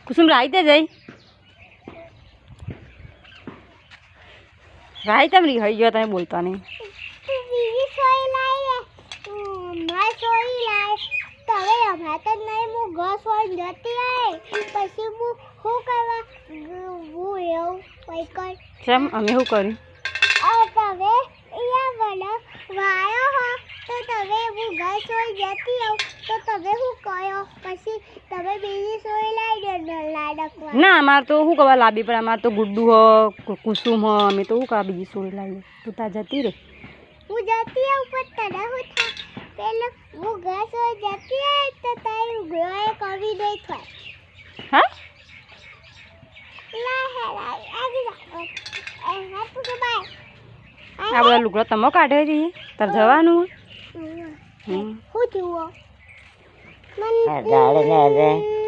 કુસુમ રાઈતે જઈ રાઈતે રહી હઈ ગયો તમે બોલતા નહીં કેમ અમે શું કર્યું ના અમારે તો શું કરવા લાવી પડે અમારે તો ગુડ્ડુ હો કુસુમ હો અમે તો શું કરવા બીજી સોળી લાવીએ તું તા જતી રે હું જતી ઉપર તને હું થા પેલો હું ઘર સોઈ જતી આય તો તારું ઘરે કવી દે થાય હા લા હે આવી જા એ હાથ કે બાય આ બધા લુગડો તમો કાઢે જઈએ તાર જવાનું હું થયું ગાડે